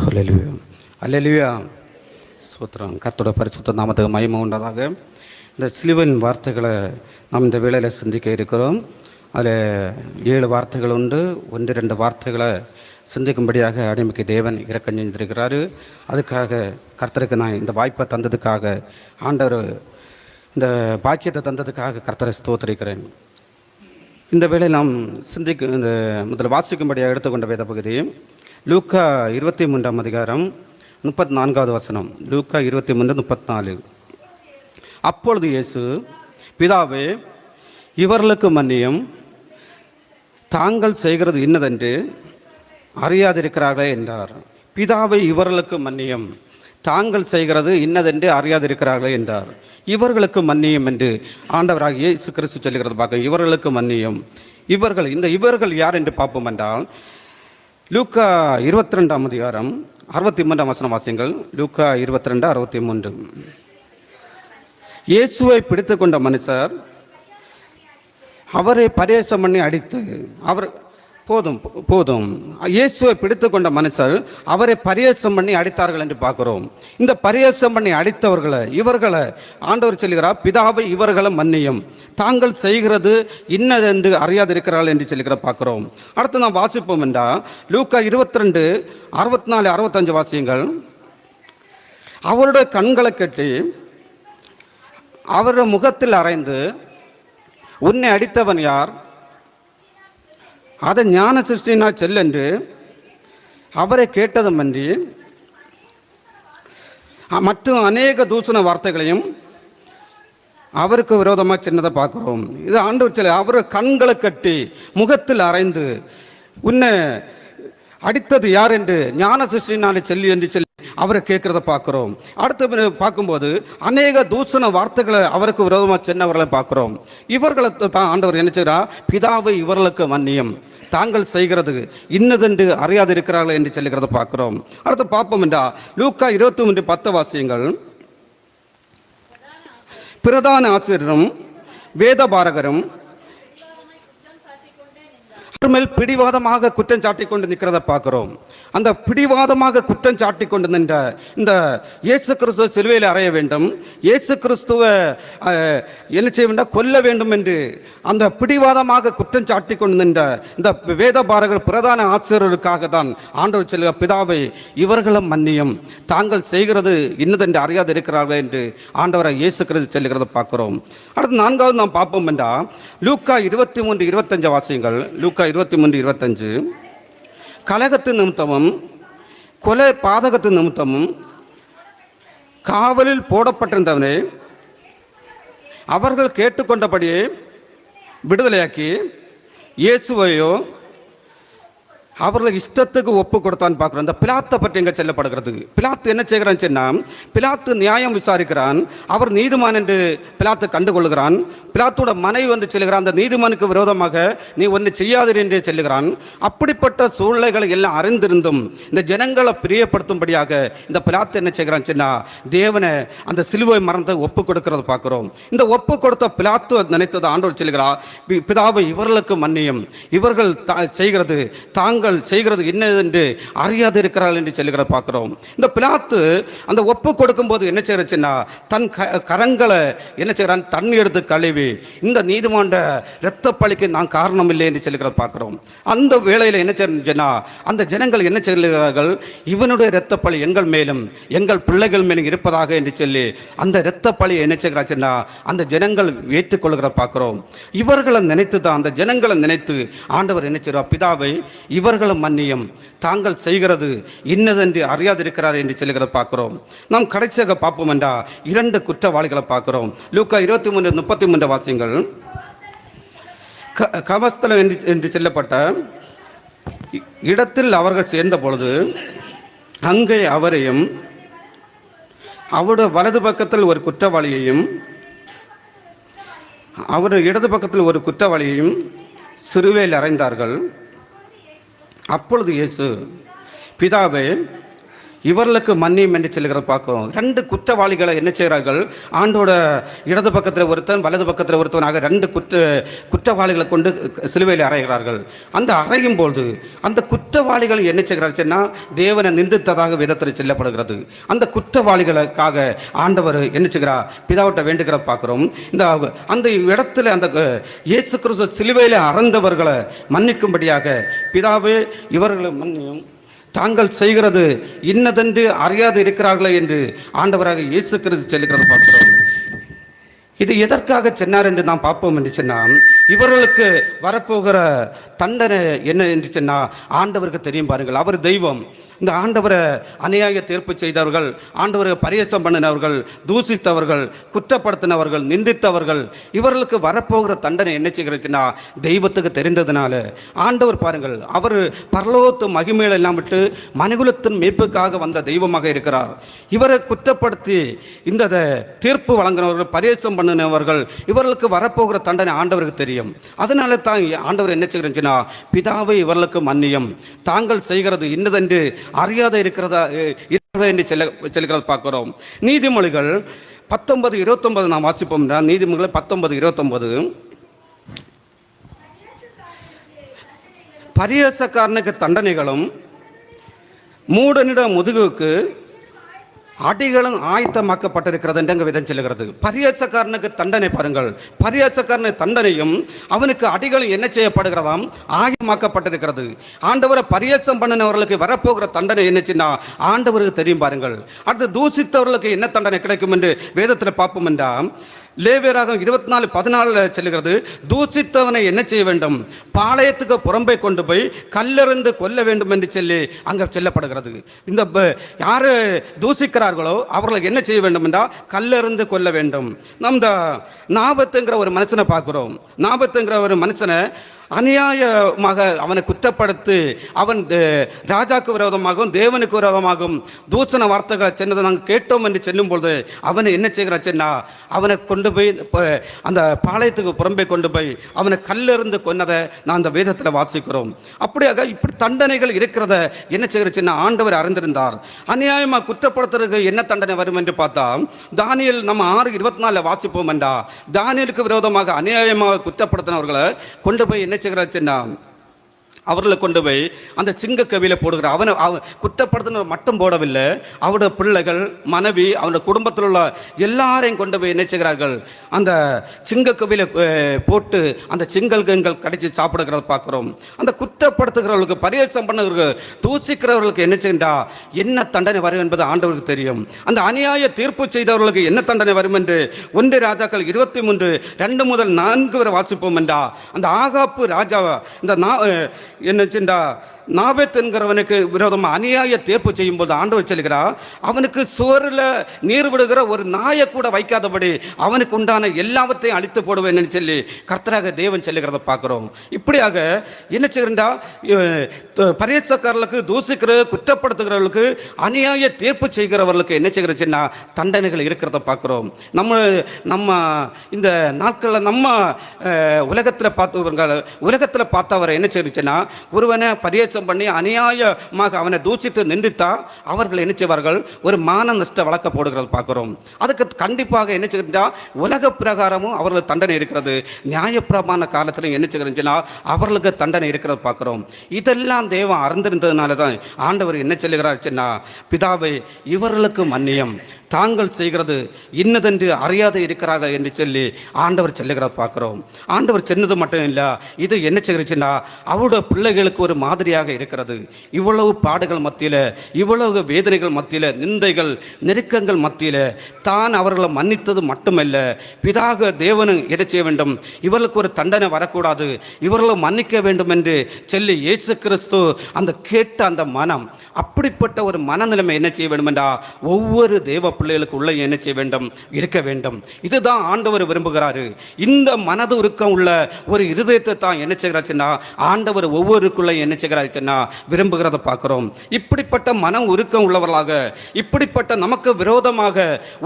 ஹல்லேலூயா ஹல்லேலூயா ஸ்தோத்திரம். கர்த்தருடைய பரிசுத்த நாமத்துக்கு மகிமை உண்டாதாக. இந்த சிலுவையின் வார்த்தைகளை நாம் இந்த வேளையில் சிந்திக்க இருக்கிறோம். அதில் 7 வார்த்தைகள் உண்டு. 1-2 வார்த்தைகளை சிந்திக்கும்படியாக அடிமைக்கு தேவன் இறக்கம் செஞ்சிருக்கிறாரு. அதுக்காக கர்த்தருக்கு நான் இந்த வாய்ப்பை தந்ததுக்காக, ஆண்டவர் இந்த பாக்கியத்தை தந்ததுக்காக கர்த்தரை ஸ்தோத்திரிக்கிறேன். இந்த வேளையில் நாம் இந்த முதல் வாசிக்கும்படியாக எடுத்துக்கொண்ட வேத பகுதி லூக்கா 23ஆம் அதிகாரம் 34வது வசனம். லூக்கா 23:34. அப்பொழுது இயேசு, பிதாவே, இவர்களுக்கு மன்னியும், தாங்கள் செய்கிறது இன்னதென்று அறியாதிருக்கிறார்களே என்றார். பிதாவை இவர்களுக்கு மன்னியும், தாங்கள் செய்கிறது இன்னதென்று அறியாதிருக்கிறார்களே என்றார். இவர்களுக்கு மன்னியும் என்று ஆண்டவராக இயேசு கிறிஸ்து சொல்லுகிறது பார்க்க. இவர்களுக்கு மன்னியும். இவர்கள் யார் என்று பார்ப்போம் என்றால், லூக்கா 22ஆம் அதிகாரம் 63ஆம் வசனம் வாசியுங்கள். லூக்கா 22:63. இயேசுவை பிடித்து கொண்ட மனுஷர் அவரை பரியாசம் பண்ணி அடித்து போதும் இயேசுவை பிடித்து கொண்ட மனுஷர் அவரை பரியாசம் பண்ணி அடித்தார்கள் என்று பார்க்கிறோம். இந்த பரியாசம் பண்ணி அடித்தவர்களை, இவர்களை ஆண்டவர் சொல்கிறார், பிதாவை இவர்களை மன்னியும், தாங்கள் செய்கிறது இன்னதென்று அறியாதிருக்கிறார்கள் என்று சொல்லுகிற பார்க்கிறோம். அடுத்து நாம் வாசிப்போம் என்றால் லூக்கா 22:64-65 வாசியுங்கள். அவருடைய கண்களை கட்டி அவருடைய முகத்தில் அறைந்து, உன்னை அடித்தவன் யார்? அதை ஞான சிருஷ்டினால் செல்லென்று அவரை கேட்டதுமன்றி மற்றும் அநேக தூஷண வார்த்தைகளையும் அவருக்கு விரோதமாக சின்னதை பார்க்கிறோம். இது ஆண்டவர் சொல்ல, அவர் கண்களை கட்டி முகத்தில் அறைந்து, உன்னை அடித்தது யார் என்று ஞான சிருஷ்டினாலே செல்லி என்று சொல்லி அவரை கேட்கிறத பார்க்கிறோம். அடுத்து பார்க்கும்போது அநேக தூஷண வார்த்தைகளை அவருக்கு விரோதமாக சொன்னவர்களை பார்க்கிறோம். இவர்களை தான் ஆண்டவர் என்ன செய்கிறார்? பிதாவை இவர்களுக்கு மன்னியும், தாங்கள் செய்கிறது இன்னதென்று அறியாதிருக்கிறார்கள் என்று சொல்லுகிறத பார்க்கிறோம். அடுத்து பார்ப்போம் என்றா லூக்கா 23:10 வாசியங்கள். பிரதான ஆசிரியரும் வேதபாரகரும் மேல் பிடிவாதமாக குற்றம் சாட்டி கொண்டு நிற்கிறத பார்க்கிறோம். அந்த பிடிவாதமாக குற்றம் சாட்டி கொண்டு நின்ற இந்த இயேசு கிறிஸ்துவ சிலுவையில் அறைய வேண்டும், இயேசு கிறிஸ்துவை என்ன செய்ய வேண்டும், கொல்ல வேண்டும் என்று அந்த பிடிவாதமாக குற்றம் சாட்டி கொண்டு நின்ற இந்த வேதபாரகர் பிரதான ஆசிரியருக்காக தான் ஆண்டவர் சொல்லுக, பிதாவை இவர்களும் மன்னியும், தாங்கள் செய்கிறது இன்னதென்று அறியாது இருக்கிறார்கள் என்று ஆண்டவரை இயேசு கிறிஸ்து சொல்லுகிறத பார்க்கிறோம். அடுத்து 4வது நாம் பார்ப்போம் என்றால் லூக்கா 23:25 வாசியுங்கள். லூக்கா 23:25. கலகத்து நிமித்தமும் கொலை பாதகத்து நிமித்தமும் காவலில் போடப்பட்டிருந்தவனே அவர்கள் கேட்டுக்கொண்டபடியே விடுதலையாக்கி, இயேசுவையோ அவர்கள் இஷ்டத்துக்கு ஒப்பு கொடுத்தான்னு பார்க்குறோம். இந்த பிலாத்தை பற்றி எங்கே செல்லப்படுகிறது? பிலாத்து என்ன செய்கிறான்னு சொன்னால், பிலாத்து நியாயம் விசாரிக்கிறான். அவர் நீதிமான் என்று பிலாத்து கண்டுகொள்கிறான். பிலாத்தோட மனைவி வந்து செல்கிறான், அந்த நீதிமானுக்கு விரோதமாக நீ ஒன்று செய்யாதீர் என்று சொல்லுகிறான். அப்படிப்பட்ட சூழ்நிலைகளை எல்லாம் அறிந்திருந்தும் இந்த ஜனங்களை பிரியப்படுத்தும்படியாக இந்த பிலாத்து என்ன செய்கிறான்னு சொன்னால், தேவனை அந்த சிலுவை மறந்து ஒப்பு கொடுக்கிறத பார்க்குறோம். இந்த ஒப்பு கொடுத்த பிலாத்து நினைத்தது ஆண்டவர் சொல்லுகிறார், பிதாவை இவர்களுக்கு மன்னியும், இவர்கள் செய்கிறது தாங்கள் செய்கிறது என்னதென்று அறியாது இருக்கிறார்கள் என்று சொல்லுகிற பார்க்கிறோம். இந்த பிலாத்து அந்த ஒப்பு கொடுக்கும் போது என்ன செய்யறச்சுன்னா, தன் கரங்களை என்ன செய்யறான், தண்ணி எடுத்து கழுவி, இந்த நீதிமன்ற இரத்த பழிக்கு நான் காரணம் இல்லை என்று சொல்லுகிற பார்க்கிறோம். அந்த வேளையில் என்ன செய்யறா, அந்த ஜனங்கள் என்ன சொல்லுகிறார்கள், இவனுடைய இரத்த பழி எங்கள் மேலும் எங்கள் பிள்ளைகள் மேலும் இருப்பதாக என்று சொல்லி அந்த இரத்த பழி என்ன செய்கிறாச்சுன்னா அந்த ஜனங்கள் ஏற்றுக்கொள்கிற பார்க்கிறோம். இவர்களை நினைத்து தான், அந்த ஜனங்களை நினைத்து ஆண்டவர் என்ன செய்வார், பிதாவை இவர்களும் மன்னியும், தாங்கள் செய்கிறது இன்னதென்று அறியாதிருக்கிறார் என்று சொல்லுகிறத பார்க்கிறோம். நாம் கடைசியாக பார்ப்போம் என்றா 2 குற்றவாளிகளை பார்க்கிறோம். லூக்கா 23:33 வாசியங்கள். கவஸ்தலம் என்று சொல்லப்பட்ட இடத்தில் அவர்கள் சேர்ந்த பொழுது அங்கே அவரையும் அவருடைய வலது பக்கத்தில் ஒரு குற்றவாளியையும் அவருடைய இடது பக்கத்தில் ஒரு குற்றவாளியையும் சிலுவையில் அறைந்தார்கள். அப்பொழுது இயேசு, பிதாவே இவர்களுக்கு மன்னியும் என்று சொல்லுகிறத பார்க்கிறோம். ரெண்டு குற்றவாளிகளை என்ன செய்கிறார்கள்? ஆண்டோட இடது பக்கத்தில் ஒருத்தன், வலது பக்கத்தில் ஒருத்தவனாக ரெண்டு குற்றவாளிகளை கொண்டு சிலுவையில் அறைகிறார்கள். அந்த அறையும் போது அந்த குற்றவாளிகள் என்ன செய்கிறார்கள்? தேவனை நிந்தித்ததாக விதத்தில் சொல்லப்படுகிறது. அந்த குற்றவாளிகளுக்காக ஆண்டவர் என்ன செய்கிறார்? பிதாவிட்ட வேண்டுகிற பார்க்கிறோம். அந்த இடத்துல அந்த இயேசு கிறிஸ்து சிலுவையில் அறந்தவர்களை மன்னிக்கும்படியாக, பிதாவே இவர்களை மன்னியும், தாங்கள் செய்கிறது இன்னதென்று அறியாது இருக்கிறார்களே என்று ஆண்டவராக இயேசு கிறிஸ்து சொல்லுகிறது பார்க்கிறோம். இது எதற்காக சொன்னார் என்று நாம் பார்ப்போம் என்று சொன்னால், இவர்களுக்கு வரப்போகிற தண்டனை என்ன என்று சொன்னால் ஆண்டவருக்கு தெரியும். பாருங்கள், அவர் தெய்வம். இந்த ஆண்டவரை அநியாய தீர்ப்பு செய்தவர்கள், ஆண்டவரை பரியாசம் பண்ணினவர்கள், தூசித்தவர்கள், குற்றப்படுத்தினவர்கள், நிந்தித்தவர்கள், இவர்களுக்கு வரப்போகிற தண்டனை என்ன செய்கிறதுன்னா தெய்வத்துக்கு தெரிந்ததுனால ஆண்டவர் பாருங்கள், அவர் பரலோகத்து மகிமையில் எல்லாம் விட்டு மனிதகுலத்தின் மீட்புக்காக வந்த தெய்வமாக இருக்கிறார். இவரை குற்றப்படுத்தி இந்த தீர்ப்பு வழங்கினவர்கள், பரியாசம் பண்ணினவர்கள், இவர்களுக்கு வரப்போகிற தண்டனை ஆண்டவருக்கு தெரியும். அதனால தான் ஆண்டவர் என்ன செய்கிறேன்னா, பிதாவை இவர்களுக்கு மன்னியும், தாங்கள் செய்கிறது இன்னதென்று அறியாத இருக்கிறதா என்று சொல்லுகிறது பார்க்கிறோம். நீதிமொழிகள் 19:29 நாம் வாசிப்போம். நீதிமொழிகள் 19:29, பரியாசக்காரனுக்கு தண்டனைகளும் மூடனிட முதுகுக்கு அடிகளும் ஆயத்தமாக்கப்பட்டிருக்கிறது என்று விதம் சொல்லுகிறது. பரியாசக்காரனுக்கு தண்டனை பாருங்கள், பரியாசக்காரன தண்டனையும் அவனுக்கு அடிகளும் என்ன செய்யப்படுகிறதாம்? ஆயத்தமாக்கப்பட்டிருக்கிறது. ஆண்டவரை பரியாசம் பண்ணினவர்களுக்கு வரப்போகிற தண்டனை என்னச்சுன்னா ஆண்டவருக்கு தெரியும். பாருங்கள், அடுத்து தூசித்தவர்களுக்கு என்ன தண்டனை கிடைக்கும் என்று வேதத்தில் பார்ப்போம் என்றால், லேவியராகமம் 24:14 சொல்லுகிறது, தூசித்தவனை என்ன செய்ய வேண்டும்? பாளையத்துக்கு புறம்பே கொண்டு போய் கல்லெறிந்து கொல்ல வேண்டும் என்று சொல்லி அங்கே சொல்லப்படுகிறது. இந்த யாரு தூசிக்கிறார்களோ அவர்களுக்கு என்ன செய்ய வேண்டும் என்றால் கல்லெறிந்து கொல்ல வேண்டும். நம் நாபத்துங்கிற ஒரு மனுஷனை பார்க்கிறோம். நாபத்துங்கிற ஒரு மனுஷனை அநியாயமாக அவனை குற்றப்படுத்தி அவன் ராஜாவுக்கு விரோதமாகவும் தேவனுக்கு விரோதமாகவும் தூசண வார்த்தைகளை சொன்னதை நாங்கள் கேட்டோம் என்று சொல்லும்பொழுது அவனை என்ன செய்கிறாச்சுன்னா அவனை கொண்டு போய் அந்த பாளையத்துக்கு புறம்பே கொண்டு போய் அவனை கல்லெறிந்து கொன்னதை நான் அந்த வேதத்தில் வாசிக்கிறோம். அப்படியாக இப்படி தண்டனைகள் இருக்கிறத என்ன செய்கிறச்சுன்னா ஆண்டவர் அறிந்திருந்தார். அநியாயமாக குற்றப்படுத்துறதுக்கு என்ன தண்டனை வரும் என்று பார்த்தா, தானியேல் நம்ம 6:24 வாசிப்போம் என்றா, தானியேலுக்கு விரோதமாக அநியாயமாக குற்றப்படுத்தினவர்களை கொண்டு போய் என்ன செய்கிறாச்சுன்னா அவர்களை கொண்டு போய் அந்த சிங்க கவியில போடுகிறார். அவனை குற்றப்படுத்தின மட்டும் போடவில்லை, அவருடைய பிள்ளைகள், மனைவி, அவனுடைய குடும்பத்தில் உள்ள எல்லாரையும் கொண்டு போய் என்ன செய்கிறார்கள்? அந்த சிங்க கவியில போட்டு அந்த சிங்கல்கள் கடிச்சு சாப்பிடுகிறத பார்க்கிறோம். அந்த குற்றப்படுத்துகிறவர்களுக்கு, பரியாசம் பண்ணவர்கள், தூசிக்கிறவர்களுக்கு என்ன செய்யா என்ன தண்டனை வரும் என்பது ஆண்டவருக்கு தெரியும். அந்த அநியாய தீர்ப்பு செய்தவர்களுக்கு என்ன தண்டனை வரும் என்று 1 ராஜாக்கள் 23:2-4 வரை வாசிப்போம் என்றா, அந்த ஆகாப்பு ராஜா இந்த என்னச்சுண்டா நாபேத் என்கிறவனுக்கு விரோதமாக அநியாய தீர்ப்பு செய்யும் போது ஆண்டவர் சொல்கிறார், அவனுக்கு சுவரில் நீர் விடுகிற ஒரு நாயை கூட வைக்காதபடி அவனுக்கு உண்டான எல்லாவற்றையும் அழித்து போடுவேன் சொல்லி கர்த்தராக தேவன் சொல்லுகிறத பார்க்கிறோம். இப்படியாக என்ன செய்கிறா, பரியாசக்காரர்களுக்கு, தூசிக்கிற குற்றப்படுத்துகிறவர்களுக்கு, அநியாய தீர்ப்பு செய்கிறவர்களுக்கு என்ன செய்கிறச்சுன்னா தண்டனைகள் இருக்கிறத பார்க்கிறோம். நம்ம இந்த நாட்களில் நம்ம உலகத்தில் பார்த்தவரை என்ன செய்யுச்சுன்னா, ஒருவனை பரியாசம் பண்ணி அநியாயமாக அவனை தூசித்து நிந்தித்தா அவர்கள் என்ன செய்வார்கள்? ஒரு மான நஷ்ட வழக்க போடுகிறது பார்க்கிறோம். அதுக்கு கண்டிப்பாக என்ன செய்கிறா, உலக பிரகாரமும் அவர்களுக்கு தண்டனை இருக்கிறது. நியாயப்பிரமாண காலத்தில் என்ன செய்கிறா அவர்களுக்கு தண்டனை இருக்கிறது பார்க்கிறோம். இதெல்லாம் தேவன் அறிந்திருந்ததுனால தான் ஆண்டவர் என்ன சொல்லுகிறார்னா, பிதாவை இவர்களுக்கு மன்னியம், தாங்கள் செய்கிறது இன்னதென்று அறியாது இருக்கிறார்கள் என்று சொல்லி ஆண்டவர் சொல்லுகிறத பார்க்கிறோம். ஆண்டவர் சொன்னது மட்டும் இல்லை, இது என்ன செய்கிறச்சுன்னா அவருடைய பிள்ளைகளுக்கு ஒரு மாதிரியாக இருக்கிறது. இவ்வளவு பாடுகள் மத்தியில், இவ்வளவு வேதனைகள் மத்தியில், நிந்தைகள், நெருக்கங்கள் மத்தியில் தான் அவர்களை மன்னித்தது மட்டுமல்ல, பிதாக தேவனும் என்ன செய்ய வேண்டும்? இவர்களுக்கு ஒரு தண்டனை வரக்கூடாது, இவர்களை மன்னிக்க வேண்டும் என்று சொல்லி இயேசு கிறிஸ்து அந்த கேட்ட அந்த மனம், அப்படிப்பட்ட ஒரு மனநிலைமை என்ன செய்ய வேண்டும் என்றா ஒவ்வொரு தேவ பிள்ளைகளுக்கு உள்ள என்ன செய்ய வேண்டும்? இருக்க வேண்டும். இதுதான் ஆண்டவர் விரும்புகிறாரு. இந்த மனது உருக்கம் உள்ள ஒரு இருதயத்தை தான் என்ன செய்கிறாச்சுன்னா ஆண்டவர் ஒவ்வொரு ஒவ்வொருக்குள்ள என்ன செய்கிறாச்சுன்னா விரும்புகிறத பார்க்குறோம். இப்படிப்பட்ட மன உருக்கம் உள்ளவர்களாக, இப்படிப்பட்ட நமக்கு விரோதமாக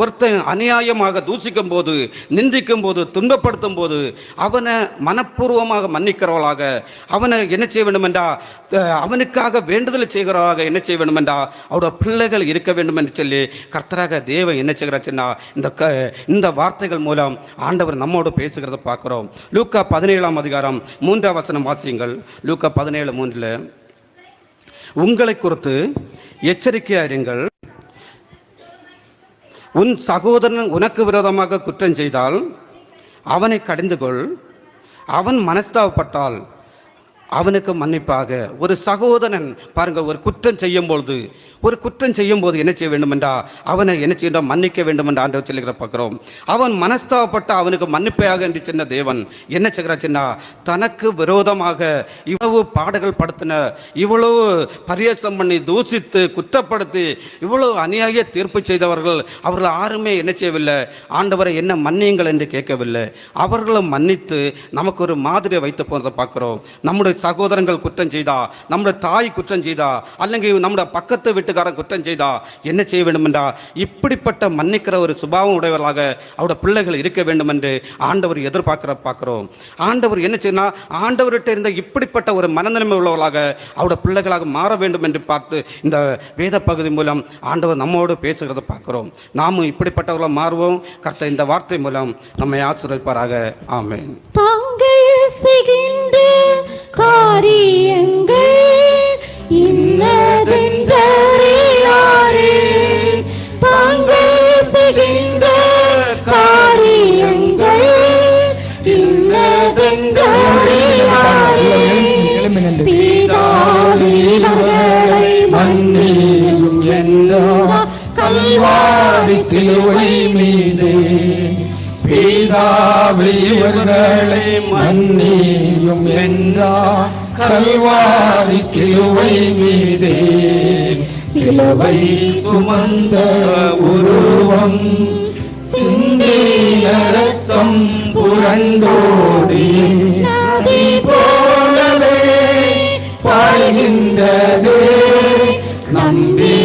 ஒருத்தன் அநியாயமாக தூசிக்கும் போது, நிந்திக்கும் போது, துன்பப்படுத்தும் போது அவனை மனப்பூர்வமாக மன்னிக்கிறவர்களாக, அவனை என்ன செய்ய வேண்டுமென்றா அவனுக்காக வேண்டுதல் செய்கிறவராக என்ன செய்ய வேண்டுமென்றா அவரோட பிள்ளைகள் இருக்க வேண்டும் என்று சொல்லி கர்த்தராக தேவன் என்ன செய்கிறாச்சுன்னா இந்த வார்த்தைகள் மூலம் ஆண்டவர் நம்மோடு பேசுகிறத பார்க்குறோம். லூக்கா 17ஆம் அதிகாரம் 3ஆம் வசனம் வாசியுங்கள். லூக்கா 17:3, உங்களை குறித்து எச்சரிக்கையாக இருங்கள், உன் சகோதரன் உனக்கு விரோதமாக குற்றம் செய்தால் அவனை கடிந்து கொள், அவன் மனஸ்தாபப்பட்டால் அவனுக்கு மன்னிப்பாக. ஒரு சகோதரன் பாருங்க, ஒரு குற்றம் செய்யும் போது என்ன செய்ய வேண்டும் என்றா அவனை என்ன செய்ய மன்னிக்க வேண்டும் என்று ஆண்டவர் சொல்லுகிற பார்க்கிறோம். அவன் மனஸ்தாபப்பட்ட அவனுக்கு மன்னிப்பாக என்று சொன்ன தேவன் என்ன செய்கிறாச்சுன்னா தனக்கு விரோதமாக இவ்வளவு பாடுகள் படுத்தின, இவ்வளவு பரியாசம் பண்ணி தூசித்து குற்றப்படுத்தி இவ்வளவு அநியாய தீர்ப்பு செய்தவர்கள் அவர்கள் யாருமே என்ன செய்யவில்லை, ஆண்டவரை என்ன மன்னியுங்கள் என்று கேட்கவில்லை. அவர்களும் மன்னித்து நமக்கு ஒரு மாதிரியை வைத்து போனதை பார்க்கிறோம். நம்முடைய சகோதரங்கள் குற்றம் செய்தா, நம்முடைய தாய் குற்றம் செய்தா, அல்லது நம்முடைய பக்கத்து வீட்டுக்காரன் குற்றம் செய்தா என்ன செய்ய வேண்டும் என்றா இப்படிப்பட்ட மன்னிக்கிற ஒரு சுபாவம் உடையவர்களாக அவருடைய பிள்ளைகள் இருக்க வேண்டும் என்று ஆண்டவர் எதிர்பார்க்கிற பார்க்கிறோம். ஆண்டவர் என்ன செய்யணும், ஆண்டவர்கிட்ட இருந்த இப்படிப்பட்ட ஒரு மனநிலைமை உள்ளவர்களாக அவருடைய பிள்ளைகளாக மாற வேண்டும் என்று பார்த்து இந்த வேத பகுதி மூலம் ஆண்டவர் நம்மோடு பேசுகிறத பார்க்கிறோம். நாமும் இப்படிப்பட்டவர்களாக மாறுவோம். கர்த்தர் இந்த வார்த்தை மூலம் நம்மை ஆசீர்வதிப்பாராக. ஆமென். காரியங்கள் இன்னதென்றறியாரே, தாங்கள் செய்கின்ற காரியங்கள் இன்னதென்றறியாரே, பிதாவினர்களை மன்னியும் என்றார் கல்வாரி சிலுவை மீது, பிதாவே இவர்களை மன்னியும் என்றார் கல்வாரி சிலுவை மீதே. சிலுவை சுமந்த உருவம் சிந்தின ரத்தம் புரண்டோடி நதி போலவே பாய்கின்றது, நம்பி